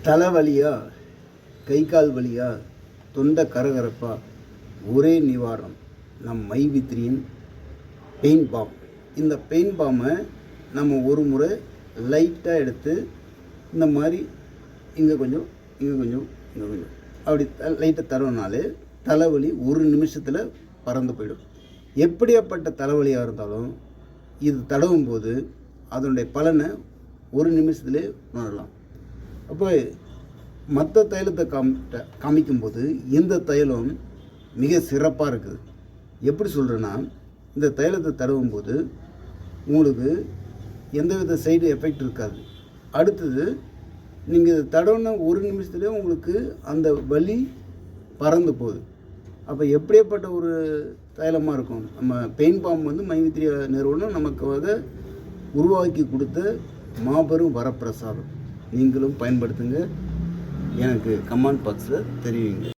தலைவலியா, கை கால் வலியா, தொண்டை கரகரப்பா, ஒரே நிவாரணம் நம் மைவித்ரியின் பெயின் பாம். இந்த பெயின் பாமை நம்ம ஒரு முறை லைட்டாக எடுத்து இந்த மாதிரி இங்கே கொஞ்சம் இங்கே கொஞ்சம் இங்கே கொஞ்சம் அப்படி லைட்டாக தடவினாலே தலைவலி ஒரு நிமிஷத்தில் பறந்து போயிடும். எப்படியாப்பட்ட தலைவலியாக இருந்தாலும் இது தடவும் போது அதனுடைய பலனை ஒரு நிமிஷத்துலே உணரலாம். அப்போ மற்ற தைலத்தை காமிக்கும்போது இந்த தைலம் மிக சிறப்பாக இருக்குது. எப்படி சொல்கிறேன்னா, இந்த தைலத்தை தடவும்போது உங்களுக்கு எந்தவித சைடு எஃபெக்ட் இருக்காது. அடுத்தது நீங்கள் இதை தடவுன ஒரு நிமிஷத்துலேயே உங்களுக்கு அந்த வலி பறந்து போகுது. அப்போ எப்படியாப்பட்ட ஒரு தைலமாக இருக்கும். நம்ம பெயின் பாம் மைவித்ரி நிறுவனம் நமக்கு உருவாக்கி கொடுத்த மாபெரும் வரப்பிரசாதம். நீங்களும் பயன்படுத்துங்க. எனக்கு கமெண்ட் பாக்ஸில் தெரிவிங்க.